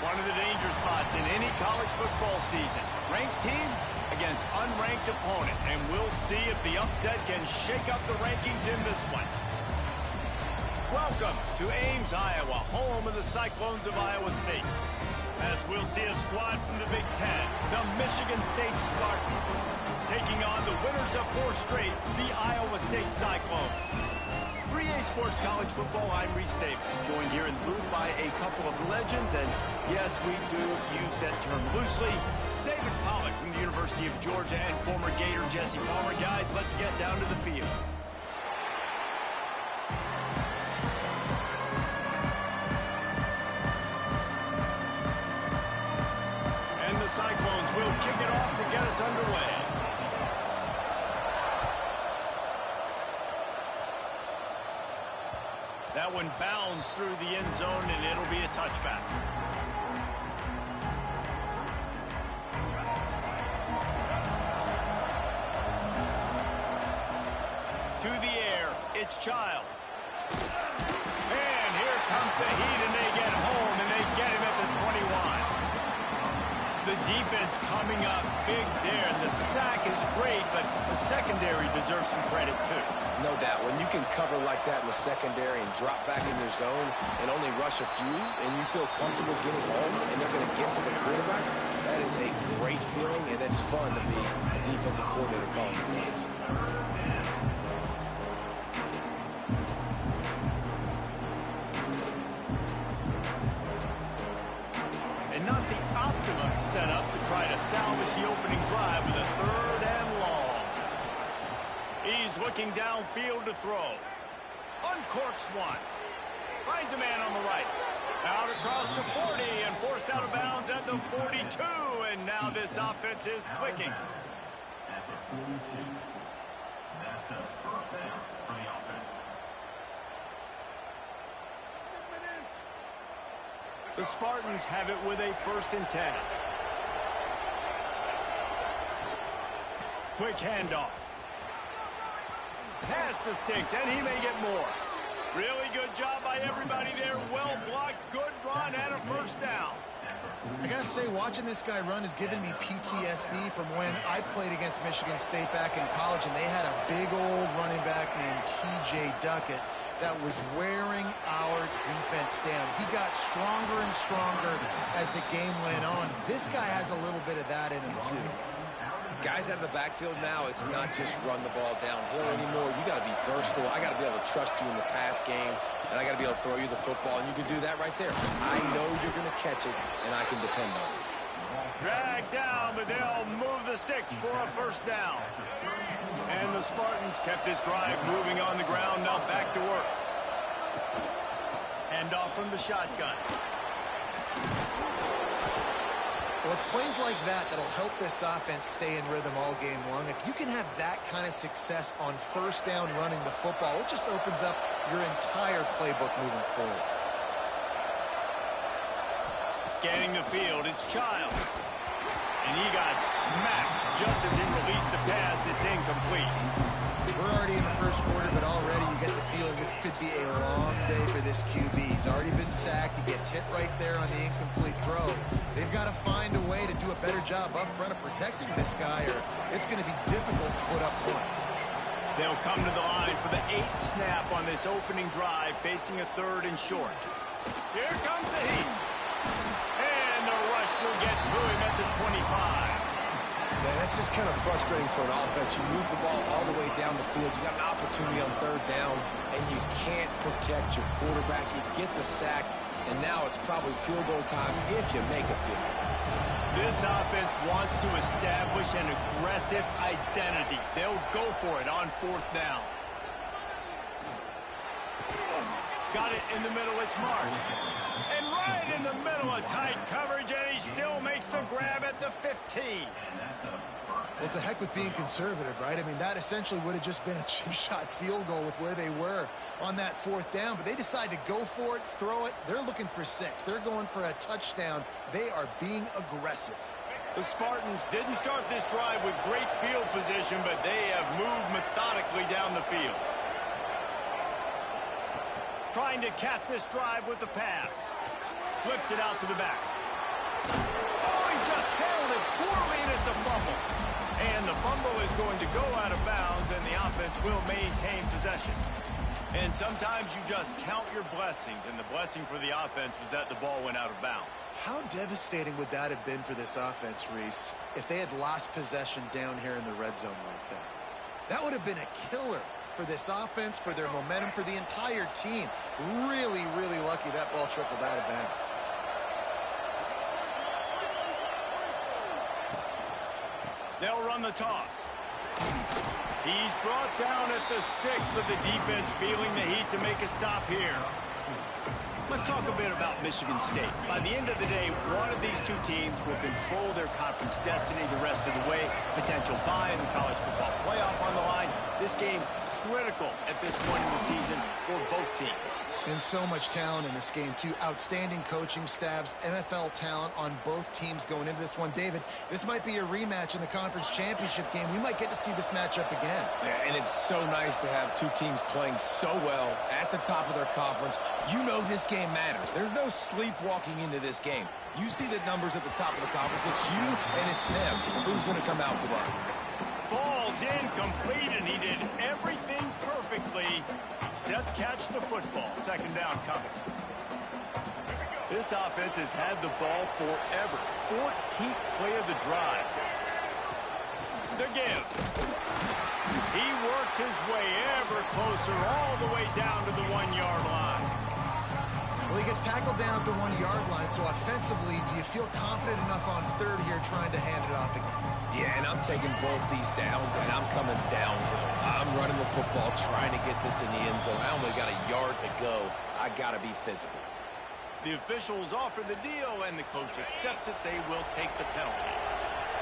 One of the danger spots in any college football season. Ranked team against unranked opponent. And we'll see if the upset can shake up the rankings in this one. Welcome to Ames, Iowa, home of the Cyclones of Iowa State. As we'll see a squad from the Big Ten, the Michigan State Spartans, taking on the winners of 4 straight, the Iowa State Cyclones. 3A Sports College Football, I'm Reese Davis, joined here in the booth by a couple of legends, and yes, we do use that term loosely. David Pollack from the University of Georgia and former Gator Jesse Palmer. Guys, let's get down to the field. The Cyclones will kick it off to get us underway. That one bounds through the end zone, and it'll be a touchback. To the air, it's Childs. And here comes the heat, and they get home, and they get him at the 21. The defense coming up big there, and the sack is great, but the secondary deserves some credit too. No doubt. When you can cover like that in the secondary and drop back in your zone and only rush a few, and you feel comfortable getting home, and they're going to get to the quarterback, that is a great feeling, and it's fun to be a defensive coordinator calling the plays. Not the optimum setup to try to salvage the opening drive with a 3rd and long. He's looking downfield to throw. Uncorks one. Finds a man on the right. Out across the 40 and forced out of bounds at the 42. And now this offense is clicking. At the 42. That's a first down for the offense. The Spartans have it with a 1st and 10. Quick handoff. Pass the sticks, and he may get more. Really good job by everybody there. Well blocked, good run, and a 1st down. I gotta say, watching this guy run is giving me PTSD from when I played against Michigan State back in college, and they had a big old running back named T.J. Duckett that was wearing our defense down. He got stronger and stronger as the game went on. This guy has a little bit of that in him, too. Guys out of the backfield now, it's not just run the ball downhill anymore. You got to be versatile. I got to be able to trust you in the pass game, and I got to be able to throw you the football, and you can do that right there. I know you're going to catch it, and I can depend on it. Dragged down, but they'll move the sticks for a 1st down. And the Spartans kept this drive moving on the ground. Now back to work. Hand off from the shotgun. Well, it's plays like that that'll help this offense stay in rhythm all game long. If you can have that kind of success on 1st down running the football, it just opens up your entire playbook moving forward. Scanning the field, it's Childs. And he got smacked just as he released the pass. It's incomplete. We're already in the 1st quarter, but already you get the feeling this could be a long day for this QB. He's already been sacked. He gets hit right there on the incomplete throw. They've got to find a way to do a better job up front of protecting this guy, or it's going to be difficult to put up points. They'll come to the line for the 8th snap on this opening drive, facing a 3rd and short. Here comes the heat. And the rush will get to him at the 25. Yeah, that's just kind of frustrating for an offense. You move the ball all the way down the field. You got an opportunity on 3rd down, and you can't protect your quarterback. You get the sack, and now it's probably field goal time if you make a field goal. This offense wants to establish an aggressive identity. They'll go for it on 4th down. Got it in the middle, it's Marsh. And right in the middle of tight coverage, and he still makes the grab at the 15. Well, it's a heck with being conservative, right? I mean, that essentially would have just been a chip shot field goal with where they were on that 4th down, but they decide to go for it, throw it. They're looking for 6. They're going for a touchdown. They are being aggressive. The Spartans didn't start this drive with great field position, but they have moved methodically down the field. Trying to cap this drive with the pass. Flips it out to the back. Oh, he just handled it poorly, and it's a fumble. And the fumble is going to go out of bounds, and the offense will maintain possession. And sometimes you just count your blessings, and the blessing for the offense was that the ball went out of bounds. How devastating would that have been for this offense, Reese, if they had lost possession down here in the red zone like that? That would have been a killer for this offense, for their momentum, for the entire team. Really, really lucky that ball trickled out of bounds. They'll run the toss. He's brought down at the 6, but the defense feeling the heat to make a stop here. Let's talk a bit about Michigan State. By the end of the day, one of these two teams will control their conference destiny the rest of the way. Potential bye in the college football playoff on the line. This game critical at this point in the season for both teams. And so much talent in this game, too. Outstanding coaching staffs, NFL talent on both teams going into this one. David, this might be a rematch in the conference championship game. We might get to see this matchup again. Yeah, and it's so nice to have two teams playing so well at the top of their conference. You know this game matters. There's no sleepwalking into this game. You see the numbers at the top of the conference. It's you and it's them. Who's going to come out today? Falls incomplete, and he did everything perfectly except catch the football. Second down coming. This offense has had the ball forever. 14th play of the drive. The give. He works his way ever closer all the way down to the 1-yard line. Well, he gets tackled down at the 1-yard line, so offensively, do you feel confident enough on third here trying to hand it off again? Yeah, and I'm taking both these downs, and I'm coming downhill. I'm running the football, trying to get this in the end zone. I only got a yard to go. I got to be physical. The officials offer the deal, and the coach accepts it. They will take the penalty.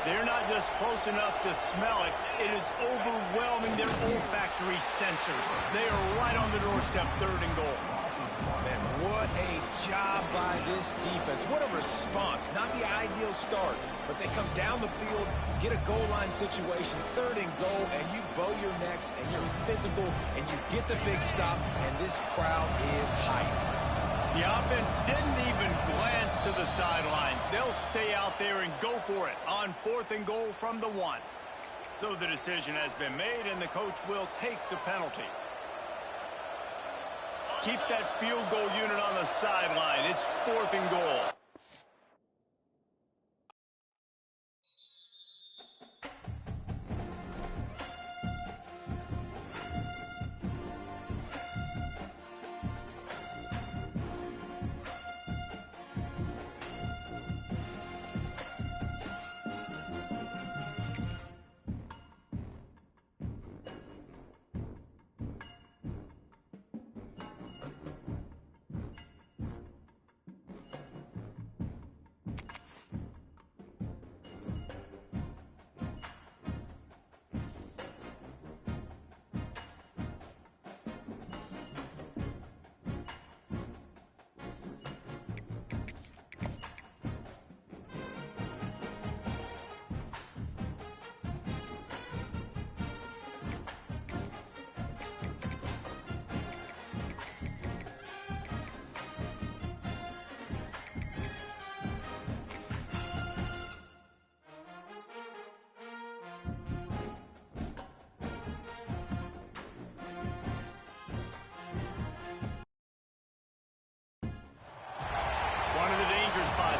They're not just close enough to smell it. It is overwhelming their olfactory sensors. They are right on the doorstep, 3rd and goal. Man, what a job by this defense. What a response. Not the ideal start, but they come down the field, get a goal line situation, 3rd and goal, and you bow your necks, and you're physical, and you get the big stop, and this crowd is hyped. The offense didn't even glance to the sidelines. They'll stay out there and go for it on 4th and goal from the 1. So the decision has been made, and the coach will take the penalty. Keep that field goal unit on the sideline. It's 4th and goal.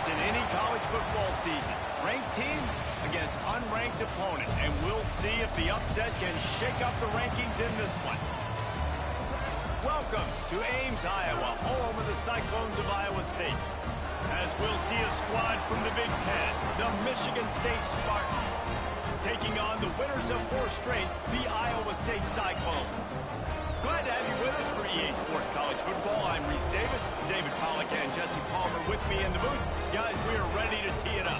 In any college football season, ranked team against unranked opponent, and we'll see if the upset can shake up the rankings in this one. Welcome to Ames, Iowa, home of the Cyclones of Iowa State, as we'll see a squad from the Big Ten, the Michigan State Spartans, taking on the winners of 4 straight, the Iowa State Cyclones. Glad to have you with us for EA Sports College Football. I'm Reese Davis, David Pollack, and Jesse Palmer with me in the booth. Guys, we are ready to tee it up.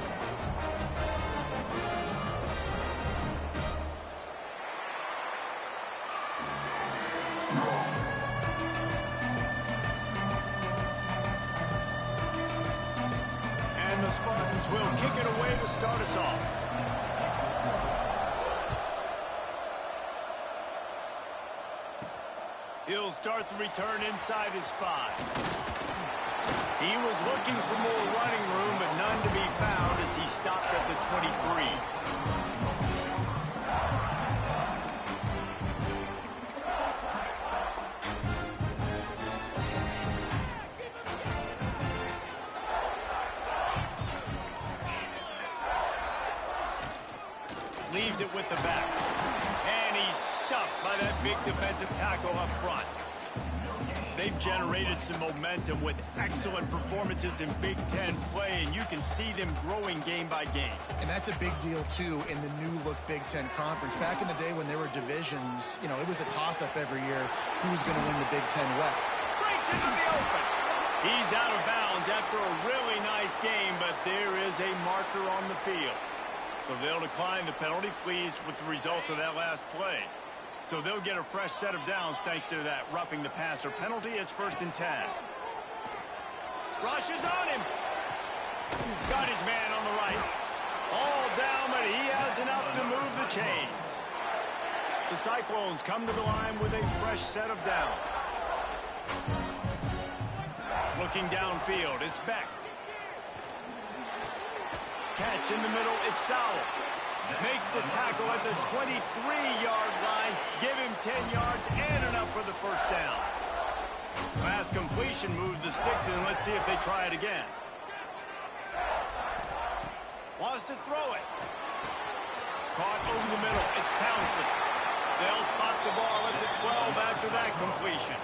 And the Spartans will kick it away to start us off. He'll He'll start the return inside his 5. He was looking for more running room, but none to be found as he stopped at the 23. Leaves it with the back. And he's stuffed by that big defensive tackle up front. They've generated some momentum with excellent performances in Big Ten play, and you can see them growing game by game. And that's a big deal, too, in the new-look Big Ten Conference. Back in the day when there were divisions, you know, it was a toss-up every year who was going to win the Big Ten West. Breaks into the open. He's out of bounds after a really nice game, but there is a marker on the field. So they'll decline the penalty, pleased with the results of that last play. So they'll get a fresh set of downs thanks to that roughing the passer penalty. It's 1st and 10. Rushes on him. Got his man on the right. All down, but he has enough to move the chains. The Cyclones come to the line with a fresh set of downs. Looking downfield, it's Beck. Catch in the middle, it's Sowell. Makes the tackle at the 23-yard line. Give him 10 yards and enough for the first down. Last completion moved the sticks in. Let's see if they try it again. Wants to throw it. Caught over the middle. It's Townsend. They'll spot the ball at the 12 after that completion.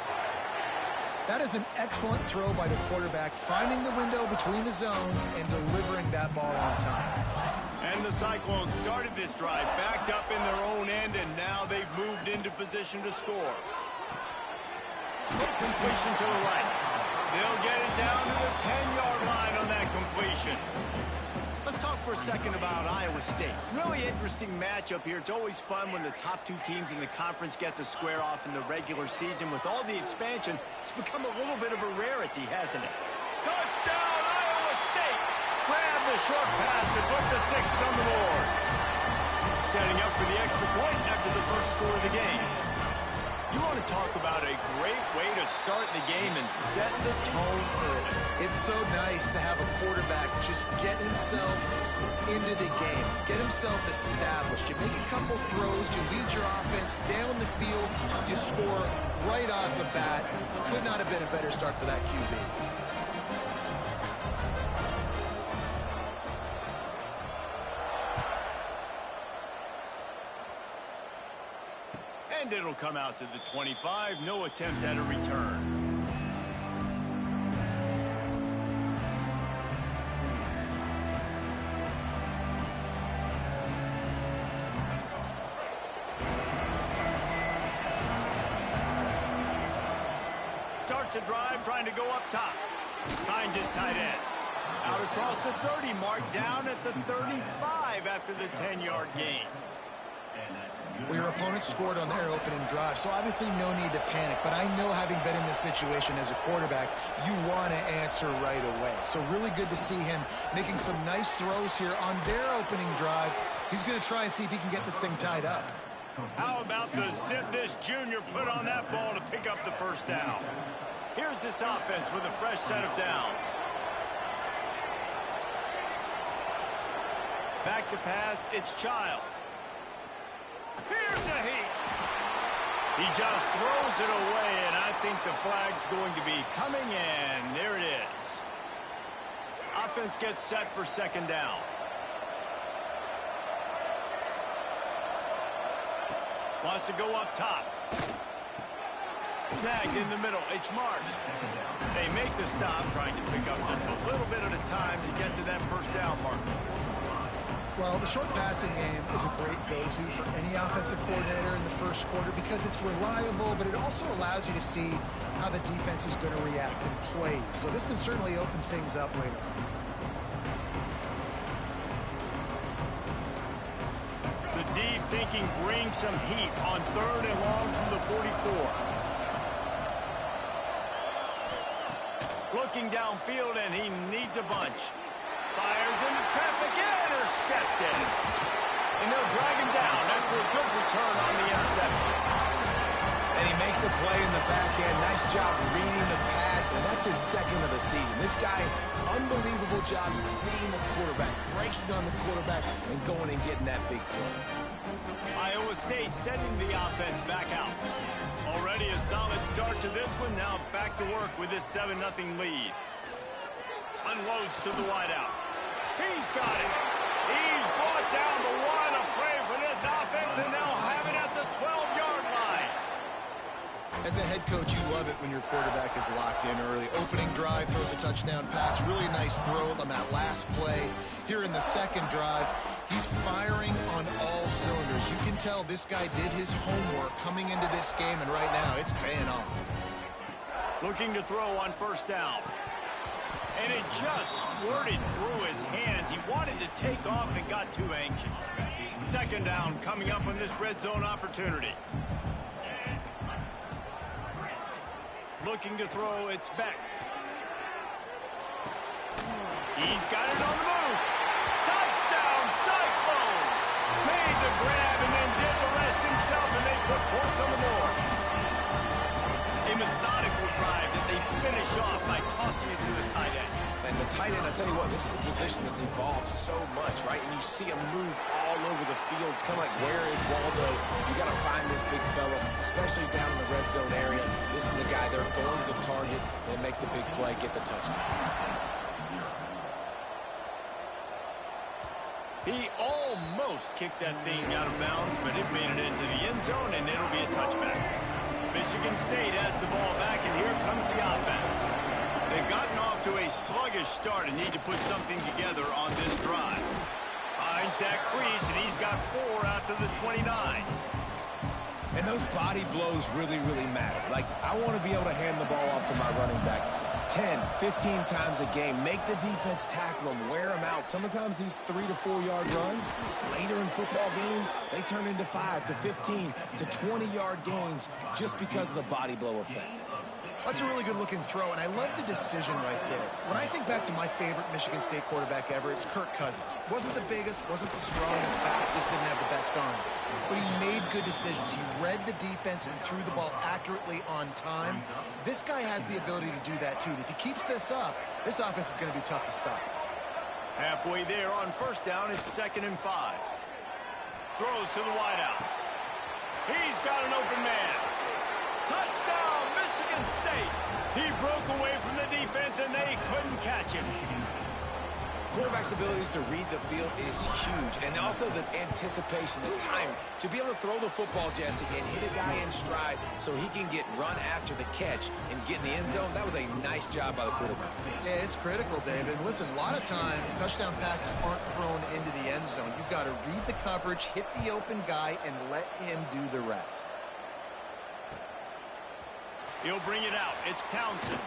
That is an excellent throw by the quarterback, finding the window between the zones and delivering that ball on time. And the Cyclones started this drive, backed up in their own end, and now they've moved into position to score. Quick completion to the right. They'll get it down to the 10-yard line on that completion. Let's talk for a second about Iowa State. Really interesting matchup here. It's always fun when the top two teams in the conference get to square off in the regular season. With all the expansion, it's become a little bit of a rarity, hasn't it? Touchdown, Iowa State! Grab the short pass to put the 6 on the board. Setting up for the extra point after the first score of the game. You want to talk about a great way to start the game and set the tone early. It's so nice to have a quarterback just get himself into the game, get himself established. You make a couple throws, you lead your offense down the field, you score right off the bat. Could not have been a better start for that QB. And it'll come out to the 25. No attempt at a return. Starts a drive trying to go up top. Finds his tight end. Out across the 30 mark, down at the 35 after the 10-yard gain. Well, your opponent scored on their opening drive, so obviously no need to panic. But I know, having been in this situation as a quarterback, you want to answer right away. So really good to see him making some nice throws here on their opening drive. He's going to try and see if he can get this thing tied up. How about the zip this junior put on that ball to pick up the first down? Here's this offense with a fresh set of downs. Back to pass, it's Childs. Here's a heat. He just throws it away, and I think the flag's going to be coming in. There it is. Offense gets set for second down. Wants to go up top. Snagged in the middle. It's Marsh. They make the stop, trying to pick up just a little bit at a time to get to that first down marker. Well, the short passing game is a great go-to for any offensive coordinator in the first quarter because it's reliable, but it also allows you to see how the defense is going to react and play. So this can certainly open things up later on. The D thinking brings some heat on 3rd and long from the 44. Looking downfield, and he needs a bunch. Fires into traffic, intercepted. And they'll drag him down after a good return on the interception. And he makes a play in the back end. Nice job reading the pass, and that's his second of the season. This guy, unbelievable job seeing the quarterback, breaking on the quarterback, and going and getting that big play. Iowa State sending the offense back out. Already a solid start to this one. Now back to work with this 7-0 lead. Unloads to the wideout. He's got it. He's brought down the one. A play for this offense, and they'll have it at the 12-yard line. As a head coach, you love it when your quarterback is locked in early. Opening drive, throws a touchdown pass. Really nice throw on that last play. Here in the second drive, he's firing on all cylinders. You can tell this guy did his homework coming into this game, and right now it's paying off. Looking to throw on first down. And it just squirted through his hands. He wanted to take off and got too anxious. Second down coming up on this red zone opportunity. Looking to throw, it's Beck. He's got it on the move. Touchdown, Cyclones! Made the grab and then did the rest himself, and they put points on the board. A methodical drive that they finish off by tossing it to the tight end. And the tight end, I tell you what, this is a position that's evolved so much, right? And you see him move all over the field. It's kind of like, where is Waldo? You got to find this big fella, especially down in the red zone area. This is the guy they're going to target and make the big play, get the touchdown. He almost kicked that thing out of bounds, but it made it into the end zone, and it'll be a touchback. Michigan State has the ball back, and here comes the offense. They've gotten off to a sluggish start and need to put something together on this drive. Finds that crease, and he's got 4 out to the 29. And those body blows really, really matter. Like, I want to be able to hand the ball off to my running back 10, 15 times a game. Make the defense tackle them, wear them out. Sometimes these 3 to 4 yard runs, later in football games, they turn into 5 to 15 to 20 yard gains just because of the body blow effect. That's a really good-looking throw, and I love the decision right there. When I think back to my favorite Michigan State quarterback ever, it's Kirk Cousins. Wasn't the biggest, wasn't the strongest, fastest, didn't have the best arm. But he made good decisions. He read the defense and threw the ball accurately on time. This guy has the ability to do that, too. If he keeps this up, this offense is going to be tough to stop. Halfway there on first down, it's 2nd and 5. Throws to the wideout. He's got an open man. Touchdown, Michigan State. He broke away from the defense, and they couldn't catch him. Quarterback's abilities to read the field is huge, and also the anticipation, the timing. To be able to throw the football, Jesse, and hit a guy in stride so he can get run after the catch and get in the end zone, that was a nice job by the quarterback. Yeah, it's critical, David. Listen, a lot of times, touchdown passes aren't thrown into the end zone. You've got to read the coverage, hit the open guy, and let him do the rest. He'll bring it out. It's Townsend.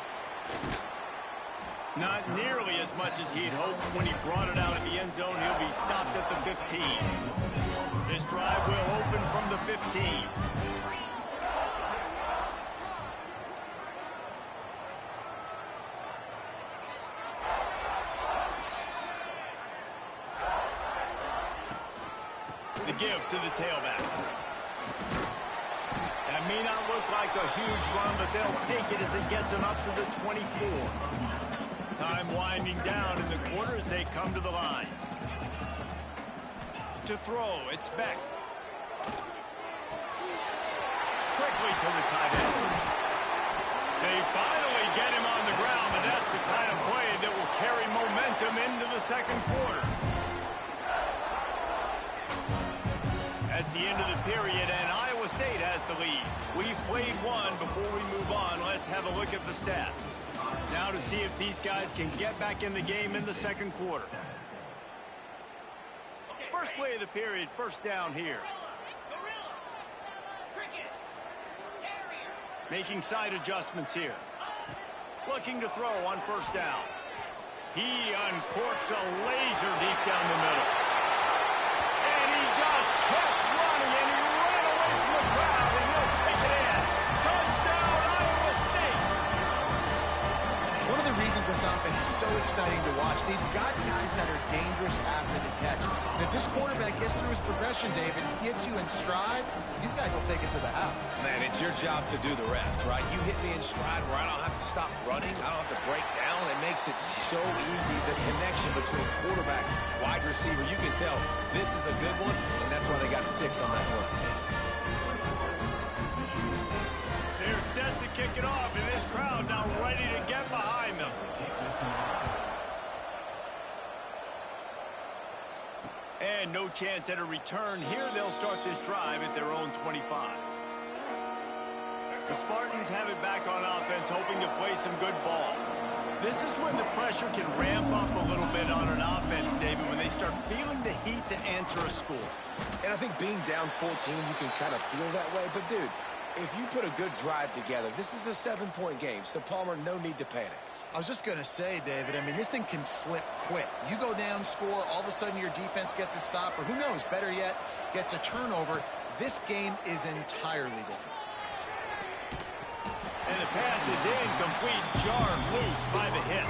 Not nearly as much as he'd hoped when he brought it out in the end zone. He'll be stopped at the 15. This drive will open from the 15. The give to the tailback. That may not look like a huge run, but they'll take it as it gets them up to the 24. Time winding down in the quarter as they come to the line. To throw, it's Beck. Quickly to the tight end. They finally get him on the ground, but that's the kind of play that will carry momentum into the second quarter. That's the end of the period, and Iowa State has the lead. We've played one. Before we move on, let's have a look at the stats. Now to see if these guys can get back in the game in the second quarter. First play of the period, first down here. Making side adjustments here. Looking to throw on first down. He uncorks a laser deep down the middle. And he just kept running, and he ran away from the crowd, and he'll take it in. Touchdown, Iowa State! One of the reasons this offense is so exciting to watch. They've got guys that are dangerous after the catch. And if this quarterback gets through his progression, David, gets you in stride, these guys will take it to the house. Man, it's your job to do the rest, right? You hit me in stride where I don't have to stop running. I don't have to break down. It makes it so easy. The connection between quarterback, wide receiver, you can tell this is a good one, and that's why they got 6 on that play. They're set to kick it off, and this crowd now ready to get behind them. And no chance at a return here. They'll start this drive at their own 25. The Spartans have it back on offense, hoping to play some good ball. This is when the pressure can ramp up a little bit on an offense, David, when they start feeling the heat to answer a score. And I think being down 14, you can kind of feel that way. But, dude, if you put a good drive together, this is a 7-point game. So, Palmer, no need to panic. I was just going to say, David, I mean, this thing can flip quick. You go down, score, all of a sudden your defense gets a stop, or who knows, better yet, gets a turnover. This game is entirely different. And the pass is incomplete, jarred loose by the hit.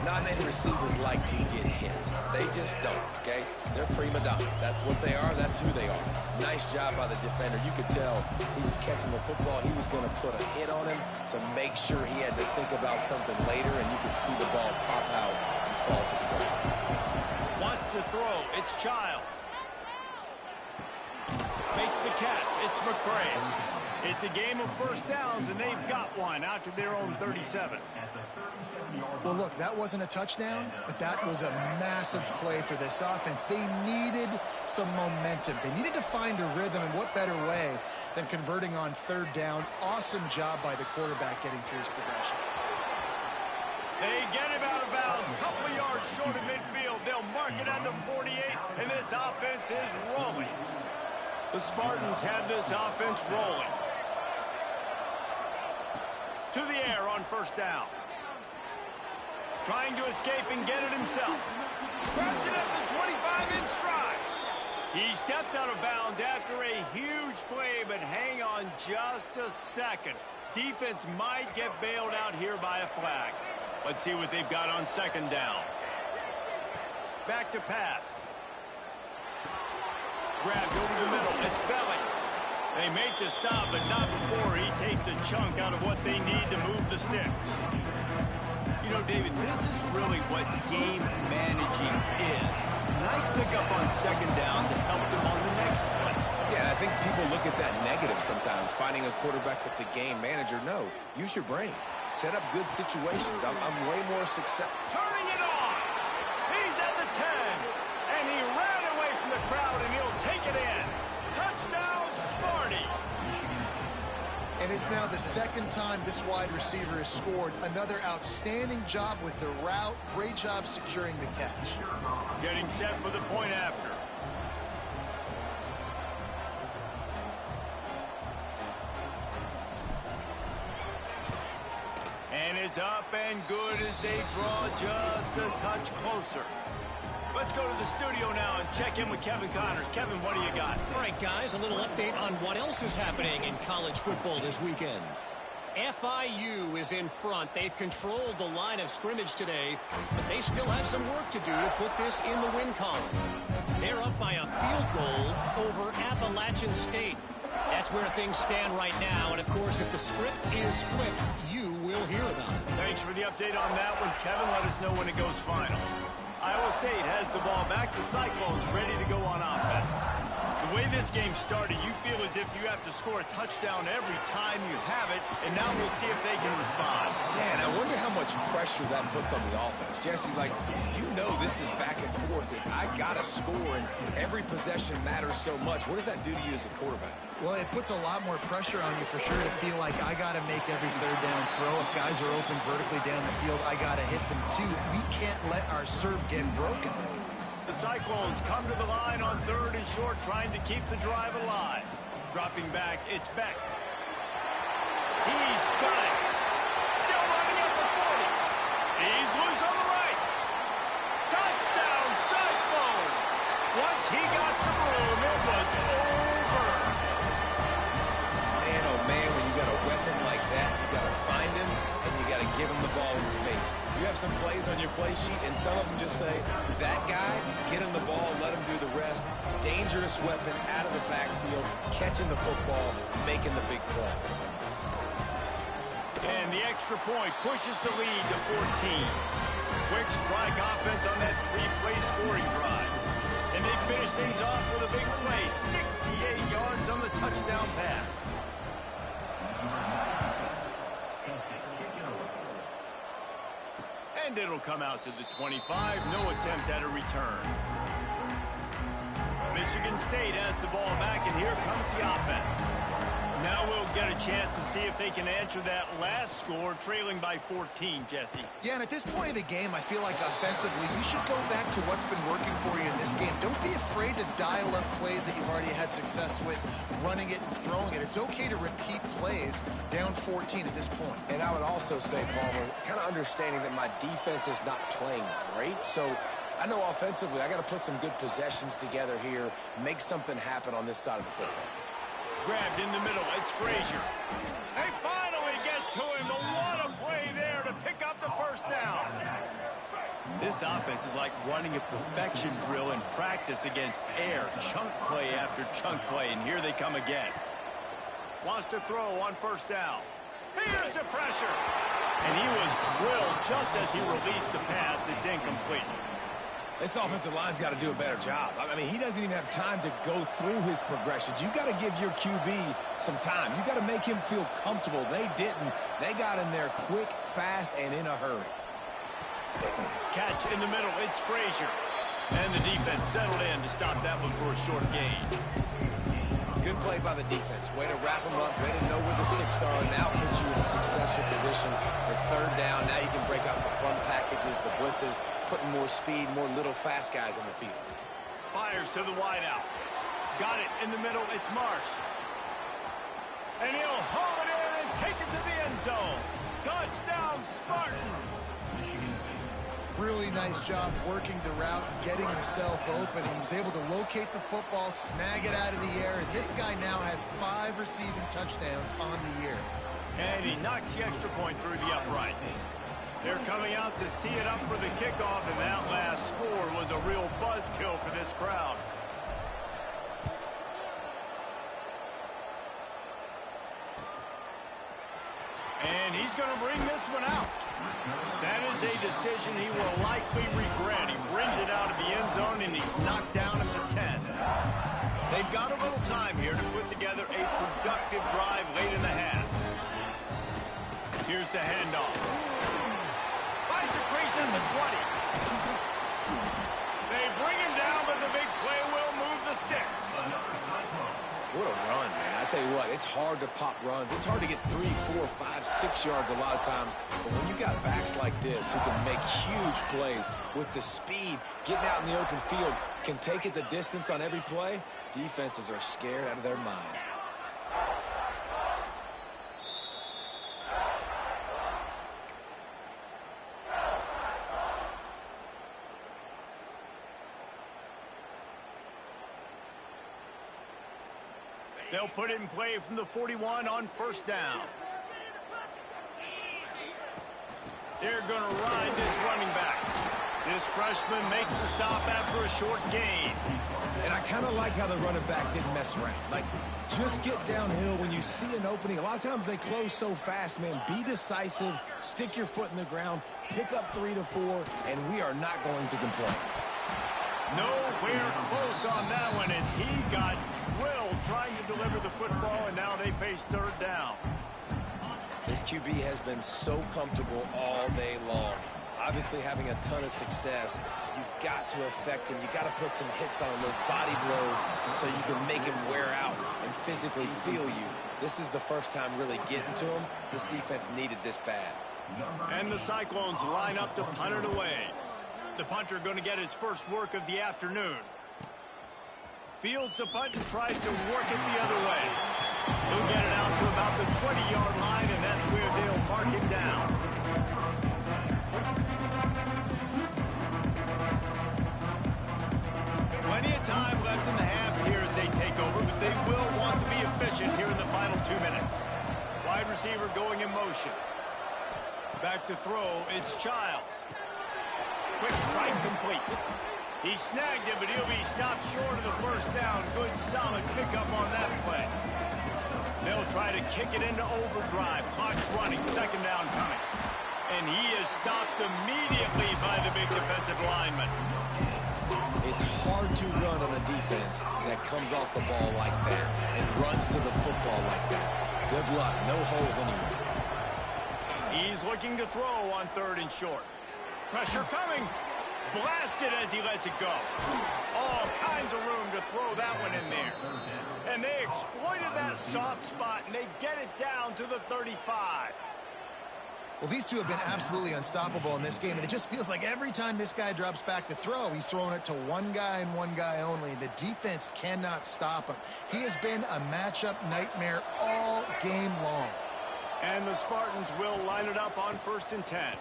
Not many receivers like to get hit. They just don't, okay? They're prima donnas. That's what they are. That's who they are. Nice job by the defender. You could tell he was catching the football. He was going to put a hit on him to make sure he had to think about something later, and you could see the ball pop out and fall to the ground. Wants to throw. It's Childs. Makes the catch. It's McCray. It's a game of first downs, and they've got one out to their own 37. Well, look, that wasn't a touchdown, but that was a massive play for this offense. They needed some momentum. They needed to find a rhythm, and what better way than converting on 3rd down. Awesome job by the quarterback getting through his progression. They get him out of bounds, couple of yards short of midfield. They'll mark it at the 48, and this offense is rolling. The Spartans have this offense rolling. To the air on 1st down. Trying to escape and get it himself. Grabs it at the 25 in stride. He steps out of bounds after a huge play, but hang on just a second. Defense might get bailed out here by a flag. Let's see what they've got on 2nd down. Back to pass. Grabbed over the middle. It's Belly. They make the stop, but not before he takes a chunk out of what they need to move the sticks. You know, David, this is really what game managing is. Nice pickup on 2nd down to help them on the next play. Yeah, I think people look at that negative sometimes, finding a quarterback that's a game manager. No, use your brain. Set up good situations. I'm way more successful. Turning it on. He's at the 10. And he ran away from the crowd, and he'll take it in. Touchdown, Sparty. And it's now the 2nd time this wide receiver has scored. Another outstanding job with the route. Great job securing the catch. Getting set for the point after. And it's up and good as they draw just a touch closer. Let's go to the studio now and check in with Kevin Connors. Kevin, what do you got? All right, guys, a little update on what else is happening in college football this weekend. FIU is in front. They've controlled the line of scrimmage today, but they still have some work to do to put this in the win column. They're up by a field goal over Appalachian State. That's where things stand right now, and of course, if the script is flipped, you will hear about it. Thanks for the update on that one, Kevin. Let us know when it goes final. Iowa State has the ball back. The Cyclones ready to go on offense. The way this game started, you feel as if you have to score a touchdown every time you have it, and now we'll see if they can respond. Yeah, and I wonder how much pressure that puts on the offense. Jesse, like, you know this is back and forth, and I got to score, and every possession matters so much. What does that do to you as a quarterback? Well, it puts a lot more pressure on you for sure to feel like I got to make every 3rd down throw. If guys are open vertically down the field, I got to hit them too. We can't let our serve get broken. The Cyclones come to the line on 3rd and short, trying to keep the drive alive. Dropping back, it's Beck. He's got it. Still running at the 40. He's loose on the right. Touchdown, Cyclones. Once he got some room, it was over. Man, oh man, when you got a weapon like that, you got to find him, and you got to give him the ball in space. some plays on your play sheet, and some of them just say, that guy, get him the ball, let him do the rest. Dangerous weapon out of the backfield, catching the football, making the big play. And the extra point pushes the lead to 14. Quick strike offense on that three-play scoring drive. And they finish things off with a big play, 68 yards on the touchdown pass. And it'll come out to the 25, no attempt at a return. Michigan State has the ball back, and here comes the offense. Now we'll get a chance to see if they can answer that last score, trailing by 14, Jesse. Yeah, and at this point of the game, I feel like offensively, you should go back to what's been working for you in this game. Don't be afraid to dial up plays that you've already had success with, running it and throwing it. It's okay to repeat plays down 14 at this point. And I would also say, Palmer, kind of understanding that my defense is not playing great, so I know offensively I got to put some good possessions together here, make something happen on this side of the football. Grabbed in the middle, it's Frazier. They finally get to him, but what a play there to pick up the first down. This offense is like running a perfection drill in practice against air. Chunk play after chunk play, and here they come again. Wants to throw on first down. Here's the pressure. And he was drilled just as he released the pass. It's incomplete. This offensive line's got to do a better job. I mean, he doesn't even have time to go through his progressions. You got to give your QB some time. You got to make him feel comfortable. They didn't. They got in there quick, fast, and in a hurry. Catch in the middle. It's Frazier. And the defense settled in to stop that one for a short gain. Good play by the defense. Way to wrap them up. Way to know where the sticks are. Now put you in a successful position for third down. Now you can break out the fun packages, the blitzes, putting more speed, more little fast guys in the field. Fires to the wideout. Got it in the middle. It's Marsh. And he'll haul it in and take it to the end zone. Touchdown, Spartans. Really nice job working the route, getting himself open. He was able to locate the football, snag it out of the air, and this guy now has 5 receiving touchdowns on the year. And he knocks the extra point through the uprights. They're coming out to tee it up for the kickoff, and that last score was a real buzzkill for this crowd. And he's going to bring this one out. That is a decision he will likely regret. He brings it out of the end zone, and he's knocked down at the 10. They've got a little time here to put together a productive drive late in the half. Here's the handoff. Finds a crease in the 20. They bring him down, but the big play will move the sticks. What a run, man. I tell you what, it's hard to pop runs. It's hard to get 3, 4, 5, 6 yards a lot of times. But when you got backs like this who can make huge plays with the speed, getting out in the open field, can take it the distance on every play, defenses are scared out of their mind. They'll put it in play from the 41 on first down. They're going to ride this running back. This freshman makes the stop after a short gain. And I kind of like how the running back didn't mess around. Like, just get downhill when you see an opening. A lot of times they close so fast, man. Be decisive, stick your foot in the ground, pick up 3 to 4, and we are not going to complain. Nowhere close on that one as he got drilled trying to deliver the football, and now they face third down. This QB has been so comfortable all day long. Obviously having a ton of success. You've got to affect him. You got to put some hits on him, those body blows, so you can make him wear out and physically feel you. This is the first time really getting to him. This defense needed this bad. And the Cyclones line up to punt it away. The punter going to get his first work of the afternoon. Fields the punt and tries to work it the other way. He'll get it out to about the 20-yard line, and that's where they'll mark him down. Plenty of time left in the half here as they take over, but they will want to be efficient here in the final 2 minutes. Wide receiver going in motion. Back to throw, it's Childs. Quick strike complete. He snagged it, but he'll be stopped short of the first down. Good, solid pickup on that play. They'll try to kick it into overdrive. Clock's running, second down coming. And he is stopped immediately by the big defensive lineman. It's hard to run on a defense that comes off the ball like that and runs to the football like that. Good luck, no holes anywhere. He's looking to throw on 3rd and short. Pressure coming. Blasted as he lets it go. All kinds of room to throw that one in there. And they exploited that soft spot, and they get it down to the 35. Well, these two have been absolutely unstoppable in this game, and it just feels like every time this guy drops back to throw, he's throwing it to one guy and one guy only. The defense cannot stop him. He has been a matchup nightmare all game long. And the Spartans will line it up on 1st and 10.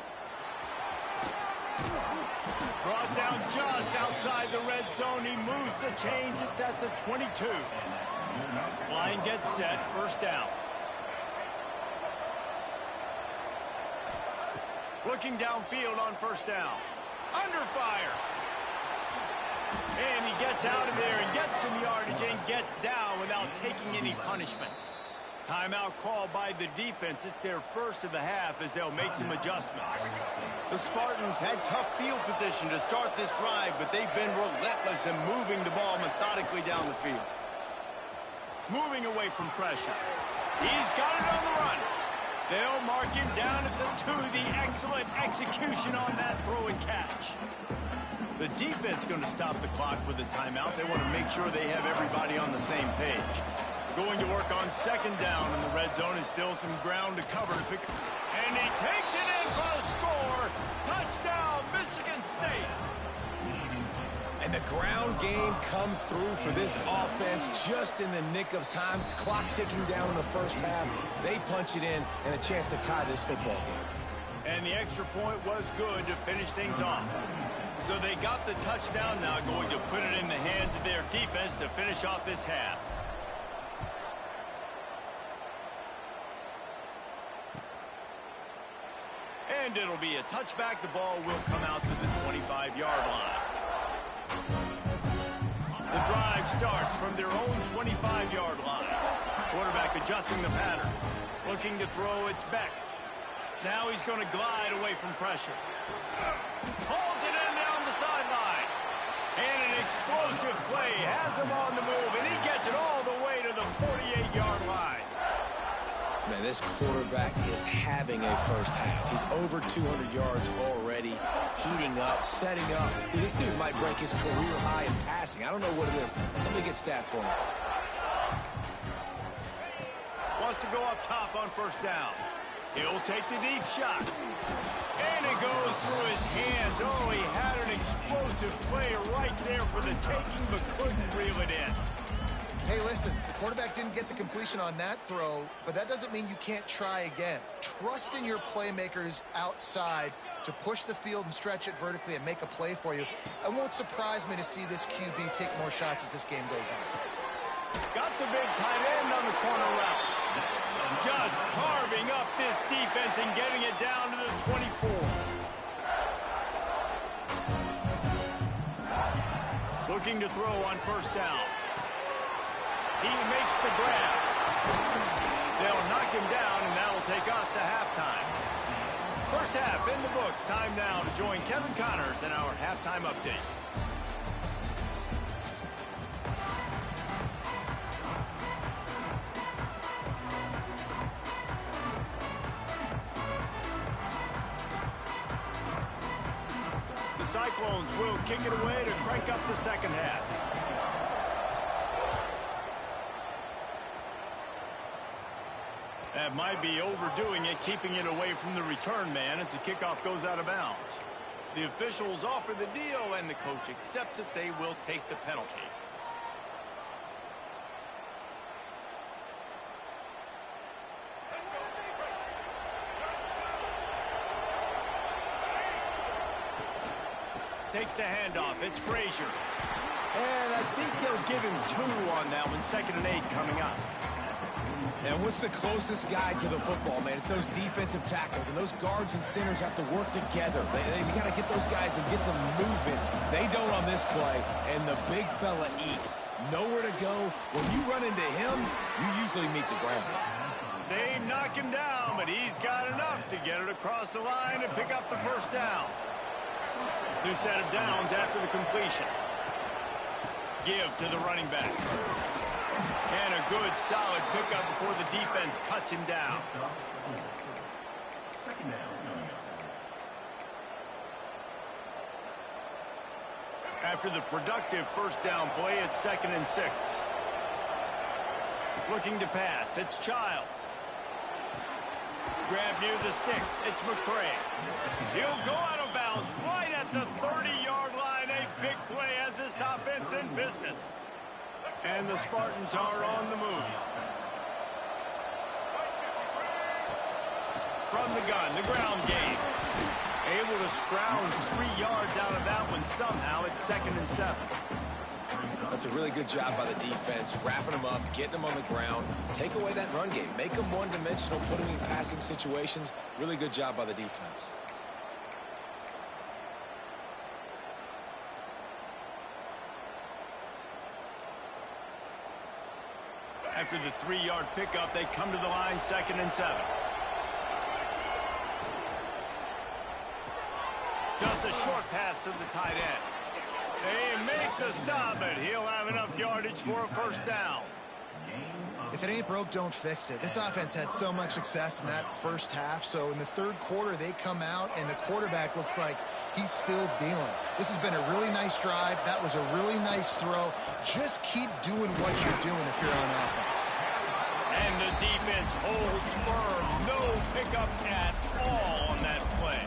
Brought down just outside the red zone. He moves the chains. It's at the 22. Line gets set. 1st down. Looking downfield on 1st down. Under fire. And he gets out of there and gets some yardage and gets down without taking any punishment. Timeout called by the defense. It's their first of the half as they'll make some adjustments. The Spartans had tough field position to start this drive, but they've been relentless in moving the ball methodically down the field. Moving away from pressure. He's got it on the run. They'll mark him down at the 2. The excellent execution on that throw and catch. The defense going to stop the clock with a timeout. They want to make sure they have everybody on the same page. Going to work on 2nd down, and the red zone is still some ground to cover to pick up. And he takes it in for a score. Touchdown, Michigan State. And the ground game comes through for this offense just in the nick of time. Clock ticking down in the 1st half. They punch it in and a chance to tie this football game. And the extra point was good to finish things off. So they got the touchdown, now going to put it in the hands of their defense to finish off this half. And it'll be a touchback. The ball will come out to the 25-yard line. The drive starts from their own 25-yard line. Quarterback adjusting the pattern. Looking to throw, it's Beck. Now he's going to glide away from pressure. Pulls it in down the sideline. And an explosive play has him on the move, and he gets it all the way to the 48-yard line. Man, this quarterback is having a 1st half. He's over 200 yards already, heating up, setting up. Dude, this dude might break his career high in passing. I don't know what it is. Somebody get stats for me. Wants to go up top on 1st down. He'll take the deep shot. And it goes through his hands. Oh, he had an explosive play right there for the taking, but couldn't reel it in. Hey, listen, the quarterback didn't get the completion on that throw, but that doesn't mean you can't try again. Trust in your playmakers outside to push the field and stretch it vertically and make a play for you. It won't surprise me to see this QB take more shots as this game goes on. Got the big tight end on the corner route. Just carving up this defense and getting it down to the 24. Looking to throw on 1st down. He makes the grab. They'll knock him down, and that'll take us to halftime. 1st half in the books. Time now to join Kevin Connors in our halftime update. The Cyclones will kick it away to crank up the 2nd half. That might be overdoing it, keeping it away from the return man as the kickoff goes out of bounds. The officials offer the deal, and the coach accepts it. They will take the penalty. Takes the handoff. It's Frazier. And I think they'll give him 2 on that one. 2nd and 8 coming up. And what's the closest guy to the football, man? It's those defensive tackles, and those guards and centers have to work together. They got to get those guys and get some movement. They don't on this play, and the big fella eats. Nowhere to go. When you run into him, you usually meet the ground. They knock him down, but he's got enough to get it across the line and pick up the first down. New set of downs after the completion. Give to the running back. And a good, solid pickup before the defense cuts him down. Second down coming up. After the productive first down play, it's 2nd and 6. Looking to pass, it's Childs. Grab near the sticks, it's McCray. He'll go out of bounds right at the 30-yard line. A big play has this offense in business. And the Spartans are on the move. From the gun, the ground game. Able to scrounge 3 yards out of that one somehow. It's 2nd and 7. That's a really good job by the defense, wrapping them up, getting them on the ground. Take away that run game. Make them one-dimensional, put them in passing situations. Really good job by the defense. After the 3-yard pickup, they come to the line, 2nd and 7. Just a short pass to the tight end. They make the stop, but he'll have enough yardage for a first down. If it ain't broke, don't fix it. This offense had so much success in that first half, so in the third quarter, they come out, and the quarterback looks like he's still dealing. This has been a really nice drive. That was a really nice throw. Just keep doing what you're doing if you're on offense. And the defense holds firm. No pickup at all on that play.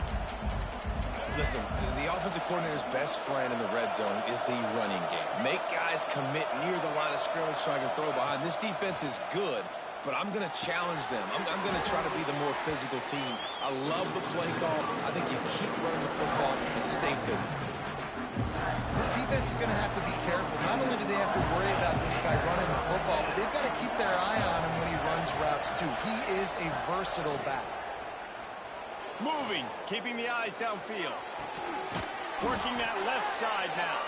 Listen, the offensive coordinator's best friend in the red zone is the running game. Make guys commit near the line of scrimmage so I can throw behind. This defense is good, but I'm going to challenge them. I'm going to try to be the more physical team. I love the play call. I think you keep running the football and stay physical. This defense is going to have to be careful. Not only do they have to worry about this guy running the football, but they've got to keep their eye on him when he runs routes, too. He is a versatile back. Moving, keeping the eyes downfield. Working that left side now.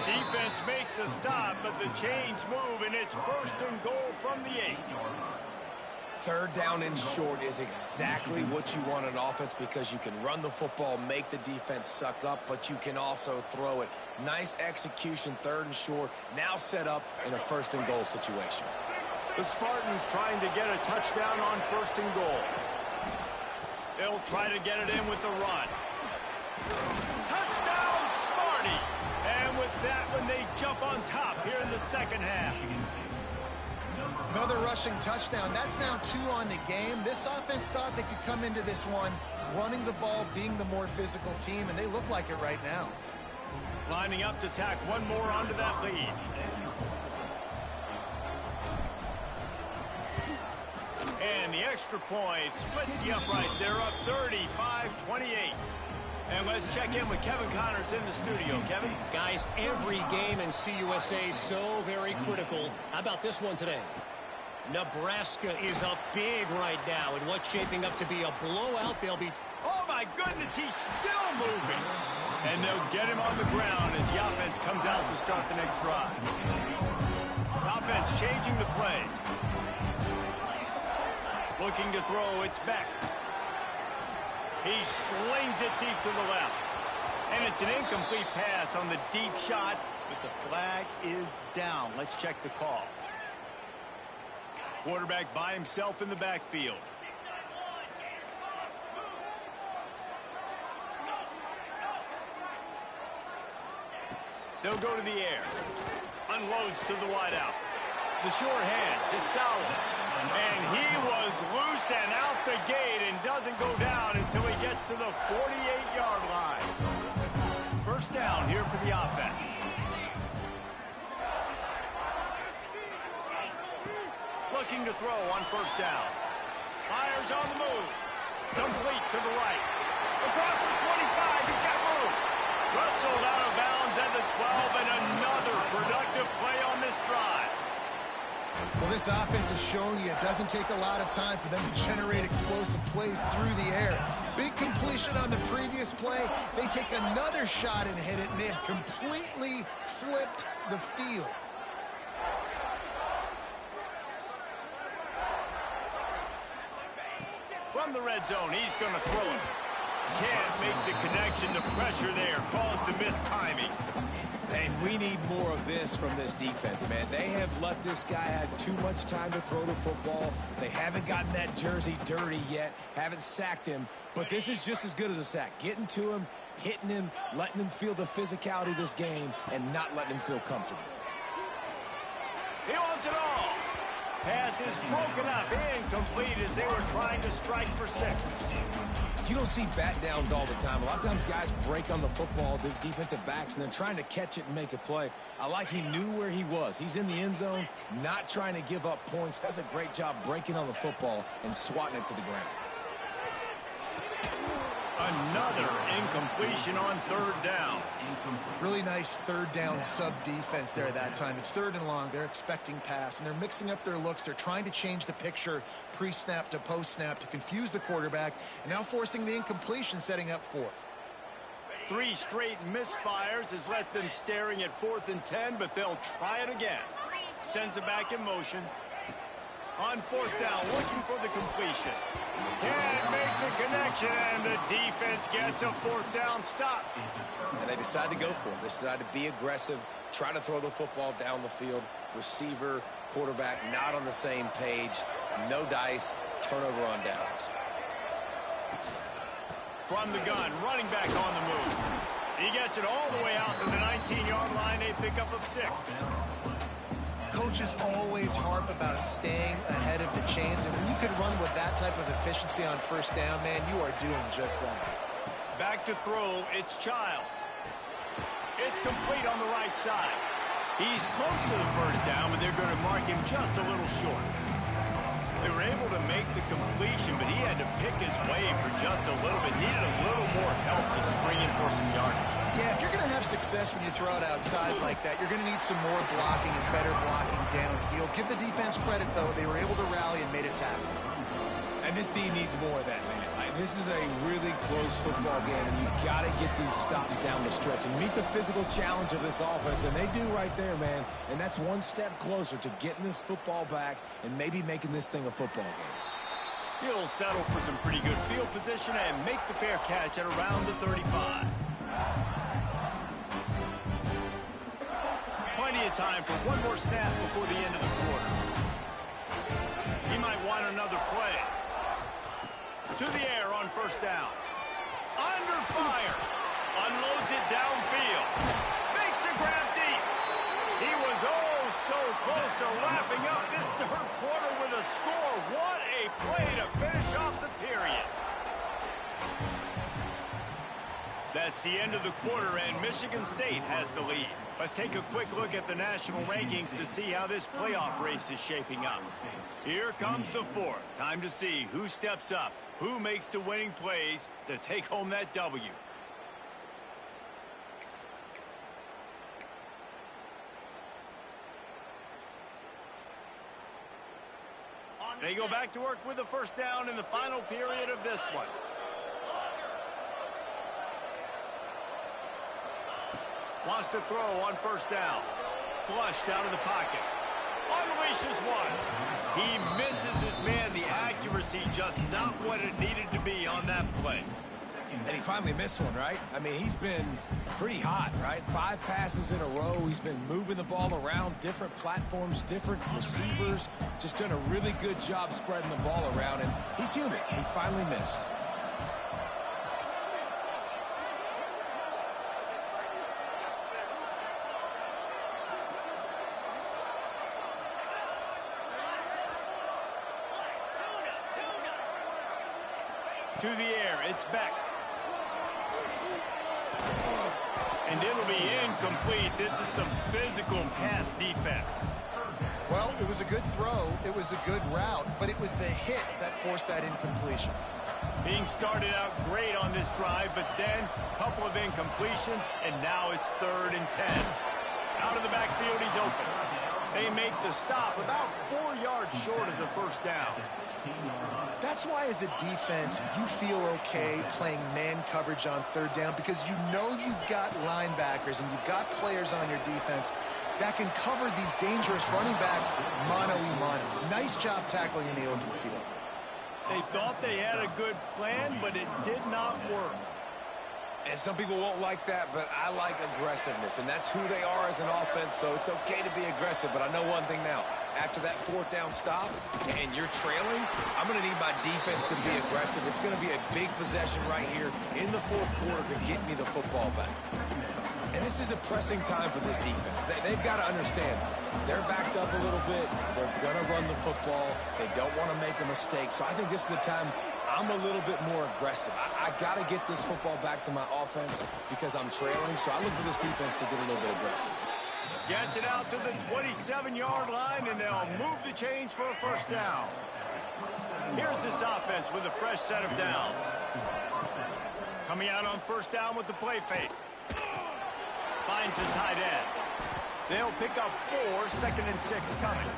Defense makes a stop, but the chains move, and it's 1st and goal from the 8. 3rd down and short is exactly what you want on offense because you can run the football, make the defense suck up, but you can also throw it. Nice execution, 3rd and short, now set up in a 1st and goal situation. The Spartans trying to get a touchdown on 1st and goal. They'll try to get it in with the run. Touchdown, Sparty! And with that one, they jump on top here in the second half. Another rushing touchdown. That's now 2 on the game. This offense thought they could come into this one running the ball, being the more physical team, and they look like it right now. Lining up to tack one more onto that lead. And the extra point splits the uprights. They're up 35-28. And let's check in with Kevin Connors in the studio. Kevin? Guys, every game in CUSA is so very critical. How about this one today? Nebraska is up big right now in what's shaping up to be a blowout. They'll be... Oh, my goodness, he's still moving. And they'll get him on the ground as the offense comes out to start the next drive. Offense changing the play. Looking to throw, it's Beck. He slings it deep to the left. And it's an incomplete pass on the deep shot, but the flag is down. Let's check the call. Quarterback by himself in the backfield. They'll go to the air. Unloads to the wideout. The short hands, it's Sauer. And he was loose and out the gate and doesn't go down until he gets to the 48-yard line. First down here for the offense. Looking to throw on first down. Myers on the move. Complete to the right. Across the 25, he's got room. Rustled out of bounds at the 12, and another productive play on this drive. Well, this This offense is showing you it doesn't take a lot of time for them to generate explosive plays through the air. Big completion on the previous play. They take another shot and hit it, and they have completely flipped the field. From the red zone, he's going to throw it. Can't make the connection. The pressure there caused the mistiming. And we need more of this from this defense, man. They have let this guy have too much time to throw the football. They haven't gotten that jersey dirty yet, haven't sacked him. But this is just as good as a sack. Getting to him, hitting him, letting him feel the physicality of this game, and not letting him feel comfortable. He wants it all. Pass is broken up, incomplete as they were trying to strike for 6. You don't see bat downs all the time. A lot of times guys break on the football, the defensive backs, and they're trying to catch it and make a play. I like he knew where he was. He's in the end zone, not trying to give up points. Does a great job breaking on the football and swatting it to the ground. Another incompletion on 3rd down. Really nice 3rd down sub-defense there that time. It's 3rd and long. They're expecting pass, and they're mixing up their looks. They're trying to change the picture pre-snap to post-snap to confuse the quarterback, and now forcing the incompletion, setting up 4th. 3 straight misfires has left them staring at 4th and 10, but they'll try it again. Sends it back in motion. On 4th down, looking for the completion. Can't make the connection, and the defense gets a 4th down stop. And they decide to go for it. They decide to be aggressive, try to throw the football down the field. Receiver, quarterback, not on the same page. No dice, turnover on downs. From the gun, running back on the move. He gets it all the way out to the 19-yard line, a pickup of 6. Coaches always harp about staying ahead of the chains, and when you can run with that type of efficiency on 1st down, man, you are doing just that. Back to throw, it's Childs. It's complete on the right side. He's close to the 1st down, but they're going to mark him just a little short. They were able to make the completion, but he had to pick his way for just a little bit. Needed a little more help to spring in for some yardage. Yeah, if you're going to have success when you throw it outside like that, you're going to need some more blocking and better blocking downfield. Give the defense credit, though. They were able to rally and made a tackle. And this team needs more of that, man. This is a really close football game, and you've got to get these stops down the stretch and meet the physical challenge of this offense, and they do right there, man. And that's one step closer to getting this football back and maybe making this thing a football game. He'll settle for some pretty good field position and make the fair catch at around the 35. Plenty of time for one more snap before the end of the quarter. He might want another play. To the air on 1st down. Under fire. Unloads it downfield. Makes the grab deep. He was oh so close to wrapping up this 3rd quarter with a score. What a play to finish off the period. That's the end of the quarter, and Michigan State has the lead. Let's take a quick look at the national rankings to see how this playoff race is shaping up. Here comes the 4th. Time to see who steps up, who makes the winning plays to take home that W. They go back to work with the 1st down in the final period of this one. Wants to throw on 1st down. Flushed out of the pocket. Unleashes one. He misses his man. The accuracy just not what it needed to be on that play. And he finally missed one, right? I mean, he's been pretty hot, right? 5 passes in a row. He's been moving the ball around, different platforms, different receivers. Just done a really good job spreading the ball around, and he's human. He finally missed. To the air, it's Beck. And it'll be incomplete. This is some physical pass defense. Well, it was a good throw. It was a good route, but it was the hit that forced that incompletion. Being started out great on this drive, but then a couple of incompletions, and now it's 3rd and 10. Out of the backfield, he's open. They make the stop about 4 yards short of the first down. That's why as a defense, you feel okay playing man coverage on third down because you know you've got linebackers and you've got players on your defense that can cover these dangerous running backs mano-a-mano. Nice job tackling in the open field. They thought they had a good plan, but it did not work. And some people won't like that, but I like aggressiveness, and that's who they are as an offense, so it's okay to be aggressive. But I know one thing now. After that fourth down stop and you're trailing, I'm going to need my defense to be aggressive. It's going to be a big possession right here in the fourth quarter to get me the football back. And this is a pressing time for this defense. They've got to understand they're backed up a little bit. They're going to run the football. They don't want to make a mistake. So I think this is the time I'm a little bit more aggressive. I got to get this football back to my offense because I'm trailing. So I look for this defense to get a little bit aggressive. Gets it out to the 27-yard line, and they'll move the chains for a first down. Here's this offense with a fresh set of downs. Coming out on first down with the play fake. Finds the tight end. They'll pick up 4, 2nd and 6 coming.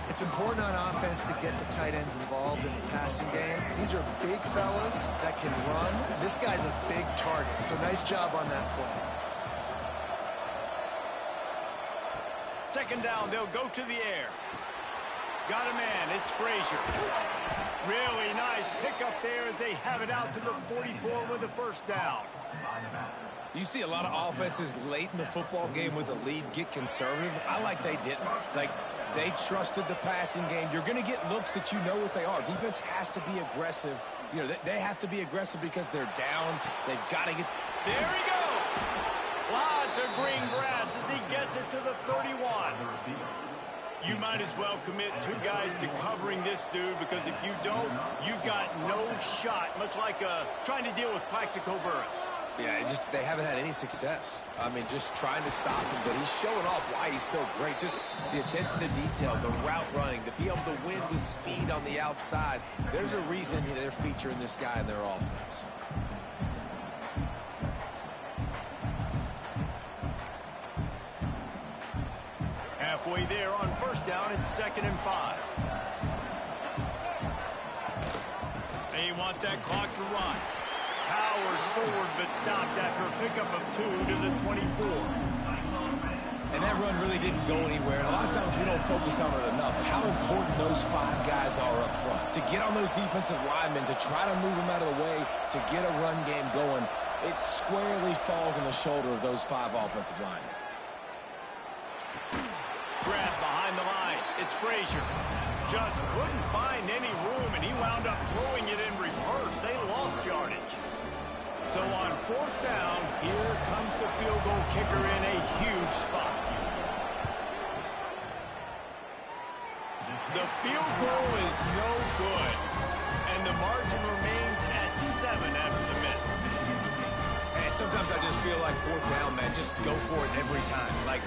It's important on offense to get the tight ends involved in the passing game. These are big fellas that can run. This guy's a big target, so nice job on that play. 2nd down, they'll go to the air. Got a man, it's Frazier. Really nice pickup there as they have it out to the 44 with a first down. You see a lot of offenses late in the football game with a lead get conservative. I like they didn't. Like, they trusted the passing game. You're going to get looks that you know what they are. Defense has to be aggressive. You know, they have to be aggressive because they're down. They've got to get... There he goes! Lots of green grass as he gets it to the 31. You might as well commit 2 guys to covering this dude because if you don't, you've got no shot, much like trying to deal with Plaxico Burress. Yeah, they haven't had any success. I mean, just trying to stop him, but he's showing off why he's so great. Just the attention to detail, the route running, to be able to win with speed on the outside. There's a reason they're featuring this guy in their offense. Halfway there on first down, it's 2nd and 5. They want that clock to run. Powers forward, but stopped after a pickup of 2 to the 24. And that run really didn't go anywhere. And a lot of times we don't focus on it enough. How important those 5 guys are up front. To get on those defensive linemen, to try to move them out of the way, to get a run game going, it squarely falls on the shoulder of those 5 offensive linemen. Grab behind the line. It's Frazier. Just couldn't find any room, and he wound up throwing it in reverse. They lost yardage. So on 4th down, here comes the field goal kicker in a huge spot. The field goal is no good, and the margin remains at 7 after the miss. And sometimes I just feel like 4th down, man, just go for it every time. Like,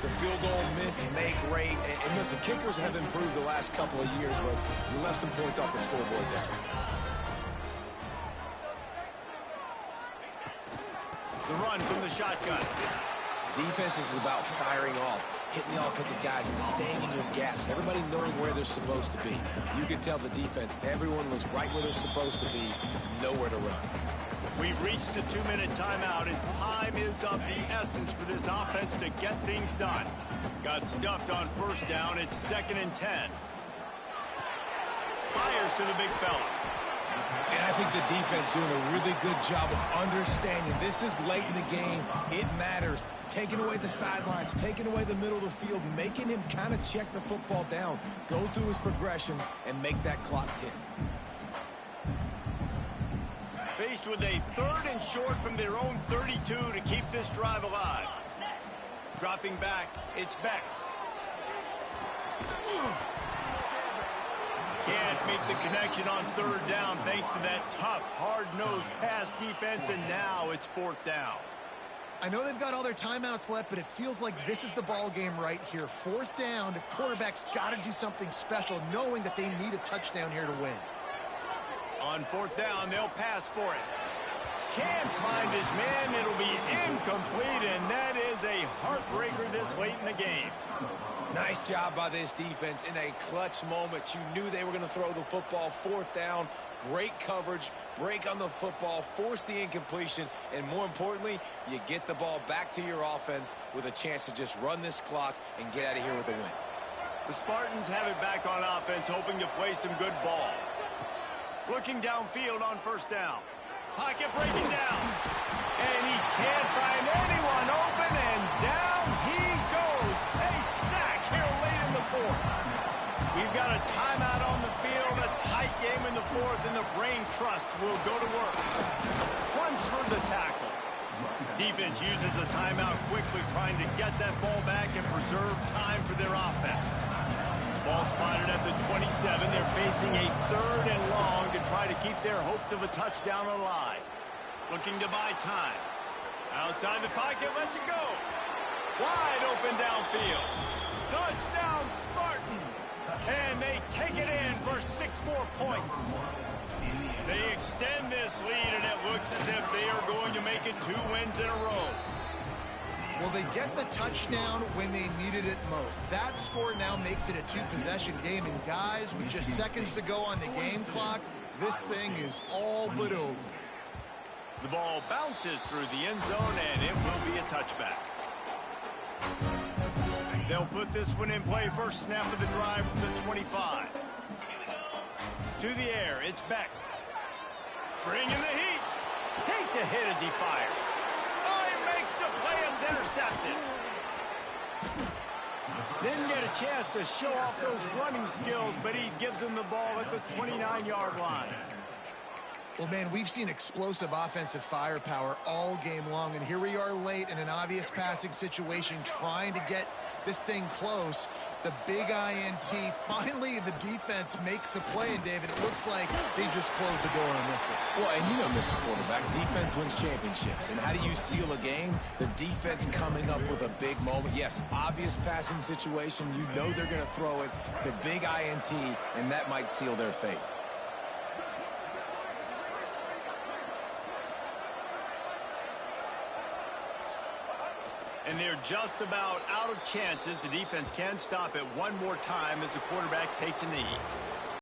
the field goal miss, make rate. And listen, kickers have improved the last couple of years, but we left some points off the scoreboard there. The run from the shotgun. Defense is about firing off, hitting the offensive guys and staying in your gaps. Everybody knowing where they're supposed to be. You could tell the defense, everyone was right where they're supposed to be, nowhere to run. We've reached the 2-minute timeout, and time is of the essence for this offense to get things done. Got stuffed on first down. It's 2nd and 10. Fires to the big fella. And I think the defense doing a really good job of understanding this is late in the game. It matters. Taking away the sidelines, taking away the middle of the field, making him kind of check the football down, go through his progressions, and make that clock tick. Faced with a 3rd and short from their own 32 to keep this drive alive. Dropping back, it's Beck. Can't make the connection on 3rd down thanks to that tough, hard-nosed pass defense, and now it's 4th down. I know they've got all their timeouts left, but it feels like this is the ball game right here. 4th down, the quarterback's got to do something special, knowing that they need a touchdown here to win. On 4th down, they'll pass for it. Can't find his man. It'll be incomplete, and that is a heartbreaker this late in the game. Nice job by this defense in a clutch moment. You knew they were going to throw the football. Fourth down, great coverage, break on the football, force the incompletion, and more importantly, you get the ball back to your offense with a chance to just run this clock and get out of here with a win. The Spartans have it back on offense, hoping to play some good ball. Looking downfield on first down. Pocket breaking down. And he can't find anyone open, and down he goes. A sack here late in the fourth. We've got a timeout on the field, a tight game in the fourth, and the Brain Trust will go to work. Once for the tackle. Defense uses a timeout quickly, trying to get that ball back and preserve time for their offense. Ball spotted at the 27. They're facing a 3rd and long to try to keep their hopes of a touchdown alive. Looking to buy time. Outside the pocket, lets it go. Wide open downfield. Touchdown Spartans. And they take it in for 6 more points. They extend this lead, and it looks as if they are going to make it 2 wins in a row. Well, they get the touchdown when they needed it most. That score now makes it a 2-possession game. And guys, with just seconds to go on the game clock, this thing is all but over. The ball bounces through the end zone, and it will be a touchback. They'll put this one in play. First snap of the drive from the 25. To the air, it's Beck. Bringing the heat. Takes a hit as he fires. Oh, he makes the play. It's intercepted. Didn't get a chance to show off those running skills, but he gives him the ball at the 29-yard line. Well, man, we've seen explosive offensive firepower all game long, and here we are late in an obvious passing situation trying to get this thing close. The big INT, finally the defense makes a play, and David, it looks like they just closed the door on this one. Well, and you know, Mr. Quarterback, defense wins championships. And how do you seal a game? The defense coming up with a big moment. Yes, obvious passing situation. You know they're going to throw it. The big INT, and that might seal their fate. And they're just about out of chances. The defense can stop it one more time as the quarterback takes a knee.